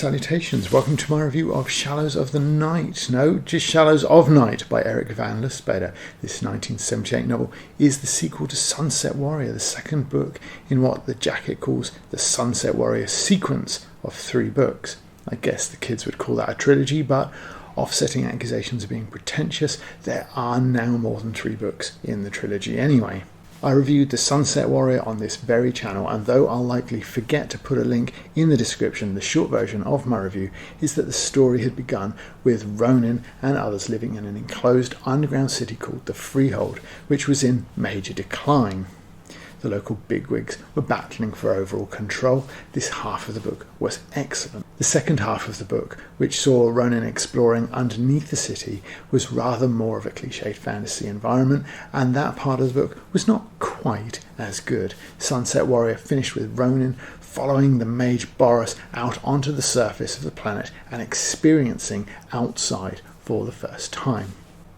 Salutations, welcome to my review of Shallows of the Night. No, just Shallows of Night by Eric van Lustbader. This 1978 novel is the sequel to Sunset Warrior, the second book in what the jacket calls the Sunset Warrior sequence of 3 books. I guess the kids would call that a trilogy, but offsetting accusations of being pretentious, there are now more than 3 books in the trilogy anyway. I reviewed The Sunset Warrior on this very channel, and though I'll likely forget to put a link in the description, the short version of my review is that the story had begun with Ronin and others living in an enclosed underground city called the Freehold, which was in major decline. The local bigwigs were battling for overall control. This half of the book was excellent. The second half of the book, which saw Ronin exploring underneath the city, was rather more of a cliched fantasy environment, and that part of the book was not quite as good. Sunset Warrior finished with Ronin following the mage Boris out onto the surface of the planet and experiencing outside for the first time.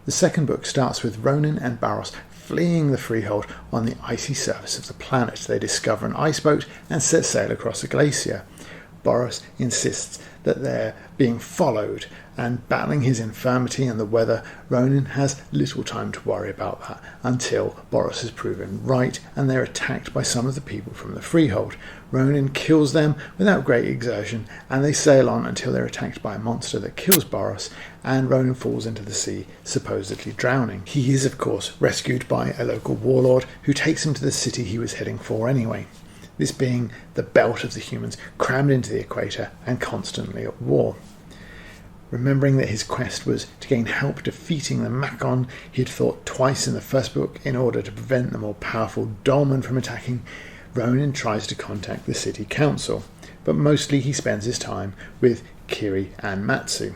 The second book starts with Ronin and Boris fleeing the Freehold on the icy surface of the planet. They discover an iceboat and set sail across a glacier. Boris insists that they're being followed, and battling his infirmity and the weather, Ronin has little time to worry about that until Boris is proven right and they're attacked by some of the people from the Freehold. Ronin kills them without great exertion, and they sail on until they're attacked by a monster that kills Boris, and Ronin falls into the sea, supposedly drowning. He is, of course, rescued by a local warlord who takes him to the city he was heading for anyway. This being the belt of the humans crammed into the equator and constantly at war. Remembering that his quest was to gain help defeating the Macon he'd fought twice in the first book in order to prevent the more powerful Dolman from attacking, Ronin tries to contact the city council, but mostly he spends his time with Kiri and Matsu.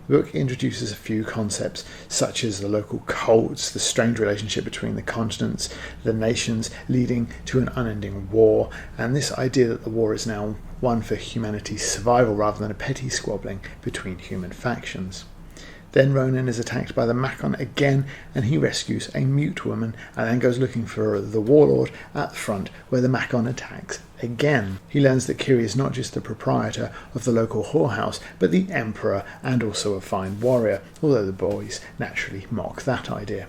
The book introduces a few concepts such as the local cults, the strange relationship between the continents, the nations leading to an unending war, and this idea that the war is now one for humanity's survival rather than a petty squabbling between human factions. Then Ronin is attacked by the Macon again, and he rescues a mute woman and then goes looking for the warlord at the front where the Macon attacks again. He learns that Kiri is not just the proprietor of the local whorehouse, but the emperor and also a fine warrior, although the boys naturally mock that idea.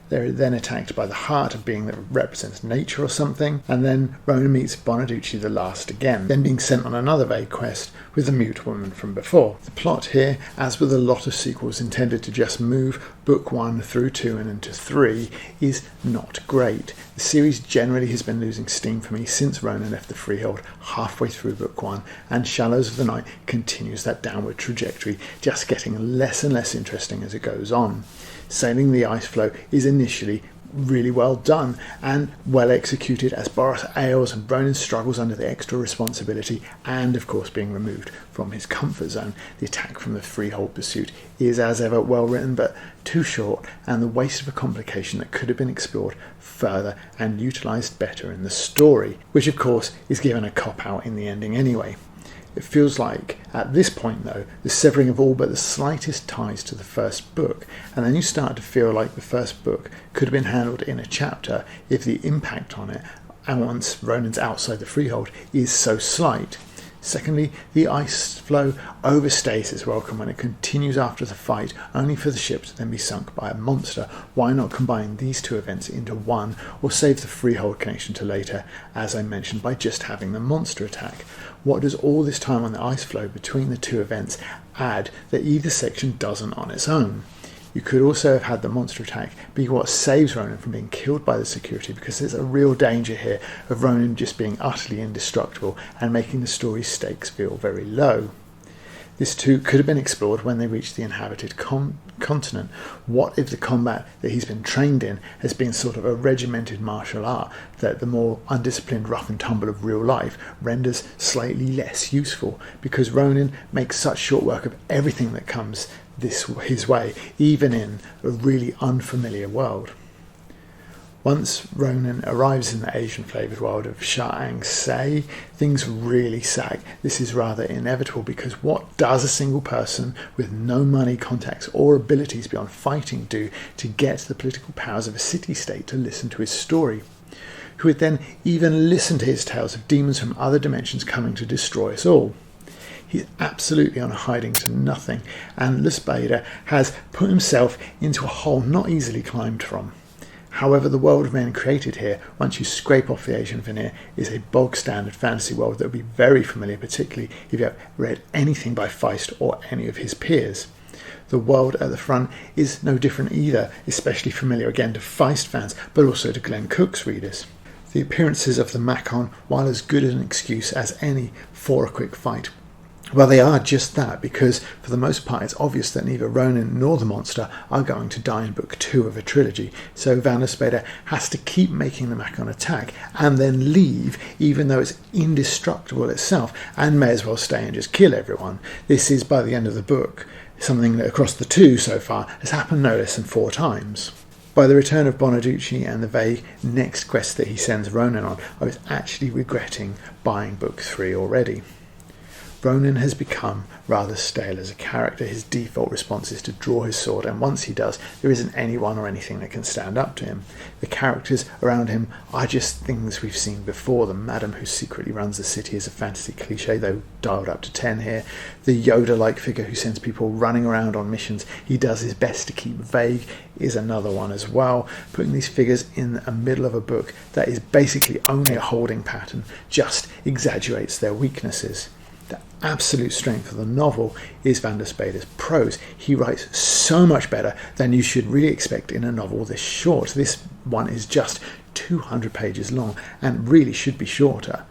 They're then attacked by the heart, a being that represents nature or something, and then Ronin meets Bonaducci the Last again, then being sent on another vague quest with the mute woman from before. The plot here, as with a lot of sequels intended to just move book 1 through 2 and into 3, is not great. The series generally has been losing steam for me since Ronin left the Freehold halfway through book 1, and Shallows of the Night continues that downward trajectory, just getting less and less interesting as it goes on. Sailing the ice floe is initially really well done and well executed as Boris ails and Ronin struggles under the extra responsibility and, of course, being removed from his comfort zone. The attack from the Freehold pursuit is, as ever, well written but too short, and the waste of a complication that could have been explored further and utilised better in the story, which, of course, is given a cop-out in the ending anyway. It feels like, at this point though, the severing of all but the slightest ties to the first book, and then you start to feel like the first book could have been handled in a chapter if the impact on it, and once Ronin's outside the Freehold, is so slight. Secondly, the ice floe overstays its welcome when it continues after the fight, only for the ship to then be sunk by a monster. Why not combine these two events into one, or save the Freehold connection to later, as I mentioned, by just having the monster attack? What does all this time on the ice floe between the two events add that either section doesn't on its own? You could also have had the monster attack be what saves Ronin from being killed by the security, because there's a real danger here of Ronin just being utterly indestructible and making the story's stakes feel very low. This too could have been explored when they reach the inhabited continent. What if the combat that he's been trained in has been sort of a regimented martial art that the more undisciplined rough and tumble of real life renders slightly less useful, because Ronin makes such short work of everything that comes his way, even in a really unfamiliar world. Once Ronin arrives in the Asian-flavoured world of Shang-Sei, things really sag. This is rather inevitable, because what does a single person with no money, contacts or abilities beyond fighting do to get the political powers of a city-state to listen to his story? Who would then even listen to his tales of demons from other dimensions coming to destroy us all? He's absolutely on a hiding to nothing, and Lustbader has put himself into a hole not easily climbed from. However, the world of men created here, once you scrape off the Asian veneer, is a bog-standard fantasy world that would be very familiar, particularly if you have read anything by Feist or any of his peers. The world at the front is no different either, especially familiar again to Feist fans, but also to Glenn Cook's readers. The appearances of the Macon, while as good an excuse as any for a quick fight, well, they are just that, because for the most part it's obvious that neither Ronin nor the monster are going to die in book 2 of a trilogy, so Van Lustbader has to keep making the Macon attack and then leave, even though it's indestructible itself, and may as well stay and just kill everyone. This is, by the end of the book, something that across the 2 so far has happened no less than 4 times. By the return of Bonaducci and the vague next quest that he sends Ronin on, I was actually regretting buying book 3 already. Ronin has become rather stale as a character. His default response is to draw his sword, and once he does, there isn't anyone or anything that can stand up to him. The characters around him are just things we've seen before. The madam who secretly runs the city is a fantasy cliche, though dialed up to 10 here. The Yoda-like figure who sends people running around on missions he does his best to keep vague is another one as well. Putting these figures in the middle of a book that is basically only a holding pattern just exaggerates their weaknesses. The absolute strength of the novel is Van Lustbader's prose. He writes so much better than you should really expect in a novel this short. This one is just 200 pages long and really should be shorter.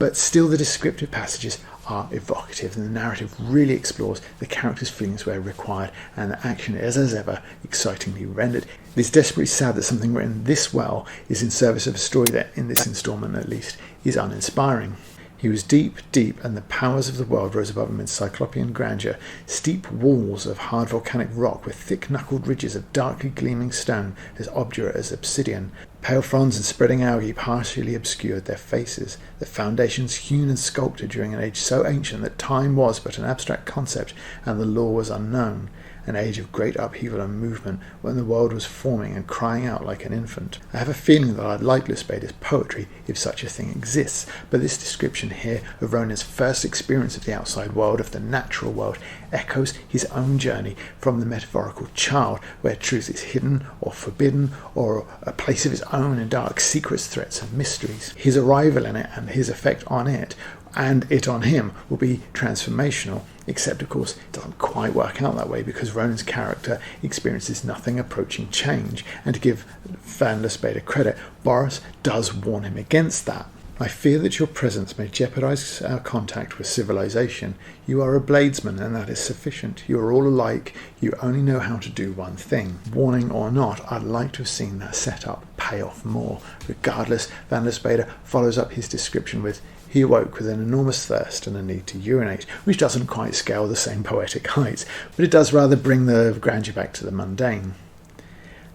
But still, the descriptive passages are evocative, and the narrative really explores the characters' feelings where required, and the action is, as ever, excitingly rendered. It is desperately sad that something written this well is in service of a story that, in this instalment at least, is uninspiring. He was deep, and the powers of the world rose above him in cyclopean grandeur, steep walls of hard volcanic rock with thick-knuckled ridges of darkly gleaming stone as obdurate as obsidian. Pale fronds and spreading algae partially obscured their faces, the foundations hewn and sculpted during an age so ancient that time was but an abstract concept and the law was unknown. An age of great upheaval and movement when the world was forming and crying out like an infant. I have a feeling that I'd like Lustbader's poetry if such a thing exists, but this description here of Ronin's first experience of the outside world, of the natural world, echoes his own journey from the metaphorical child, where truth is hidden or forbidden, or a place of its own in dark secrets, threats and mysteries. His arrival in it and his effect on it, and it on him, will be transformational, except of course it doesn't quite work out that way, because Ronin's character experiences nothing approaching change, and to give Van Lustbader credit, Boris does warn him against that. I fear that your presence may jeopardize our contact with civilization. You are a bladesman, and that is sufficient. You are all alike. You only know how to do one thing. Warning or not, I'd like to have seen that setup pay off more. Regardless, Van Lustbader follows up his description with, he awoke with an enormous thirst and a need to urinate, which doesn't quite scale the same poetic heights, but it does rather bring the grandeur back to the mundane.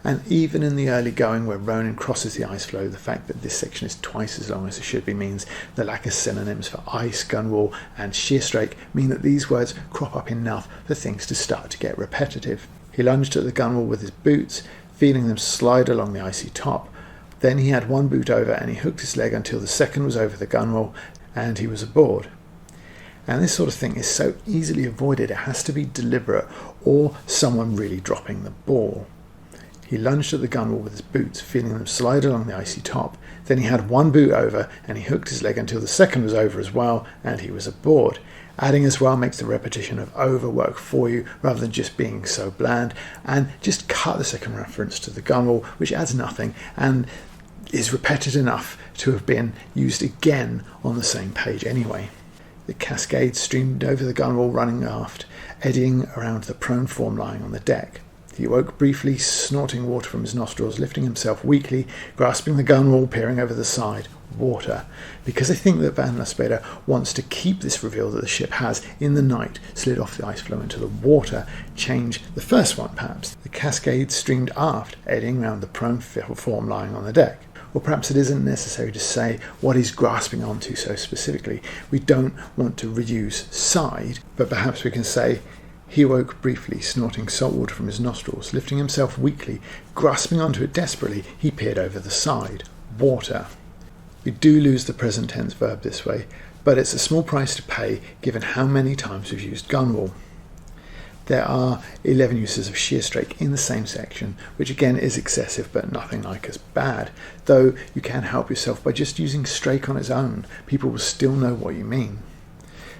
And even in the early going where Ronin crosses the ice floe, the fact that this section is twice as long as it should be means the lack of synonyms for ice, gunwale and sheerstrake mean that these words crop up enough for things to start to get repetitive. He lunged at the gunwale with his boots, feeling them slide along the icy top. Then he had one boot over and he hooked his leg until the second was over the gunwale and he was aboard. And this sort of thing is so easily avoided, it has to be deliberate or someone really dropping the ball. He lunged at the gunwale with his boots, feeling them slide along the icy top. Then he had one boot over and he hooked his leg until the second was over as well and he was aboard. Adding as well makes the repetition of over work for you rather than just being so bland, and just cut the second reference to the gunwale, which adds nothing and is repetitive enough to have been used again on the same page anyway. The cascade streamed over the gunwale running aft, eddying around the prone form lying on the deck. He awoke briefly, snorting water from his nostrils, lifting himself weakly, grasping the gunwale, peering over the side. Water. Because I think that Van Lustbader wants to keep this reveal that the ship has, in the night, slid off the ice floe into the water, change the first one perhaps. The cascade streamed aft, eddying round the prone form lying on the deck. Or perhaps it isn't necessary to say what he's grasping onto so specifically. We don't want to reuse side, but perhaps we can say, he awoke briefly, snorting salt water from his nostrils, lifting himself weakly, grasping onto it desperately, he peered over the side. Water. We do lose the present tense verb this way, but it's a small price to pay given how many times we've used gunwale. There are 11 uses of sheer strake in the same section, which again is excessive but nothing like as bad, though you can help yourself by just using strake on its own. People will still know what you mean.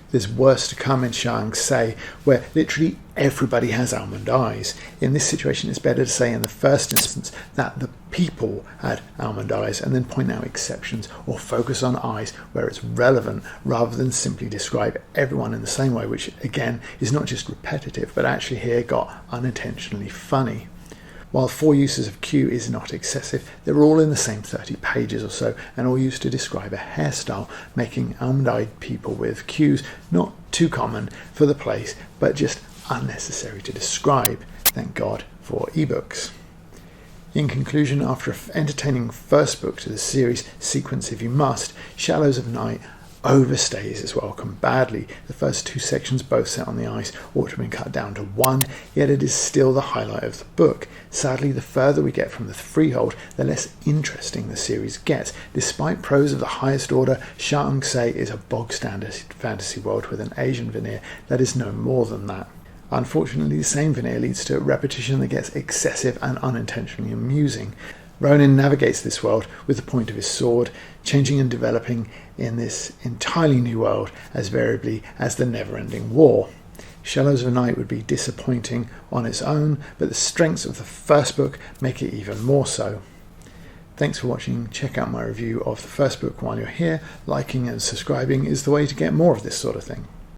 There's worse to come in Shang-Sei, where literally everybody has almond eyes. In this situation, it's better to say in the first instance that the people had almond eyes and then point out exceptions or focus on eyes where it's relevant rather than simply describe everyone in the same way, which again is not just repetitive but actually here got unintentionally funny. While 4 uses of Q is not excessive, they're all in the same 30 pages or so and all used to describe a hairstyle, making almond-eyed people with Qs not too common for the place but just unnecessary to describe. Thank God for ebooks. In conclusion, after an entertaining first book to the series, sequence if you must, Shallows of Night overstays its welcome badly. The first 2 sections, both set on the ice, ought to have been cut down to 1, yet it is still the highlight of the book. Sadly, the further we get from the Freehold, the less interesting the series gets. Despite prose of the highest order, Shang-Sei is a bog-standard fantasy world with an Asian veneer that is no more than that. Unfortunately, the same veneer leads to repetition that gets excessive and unintentionally amusing. Ronin navigates this world with the point of his sword, changing and developing in this entirely new world as variably as the never-ending war. Shallows of Night would be disappointing on its own, but the strengths of the first book make it even more so. Thanks for watching. Check out my review of the first book while you're here. Liking and subscribing is the way to get more of this sort of thing.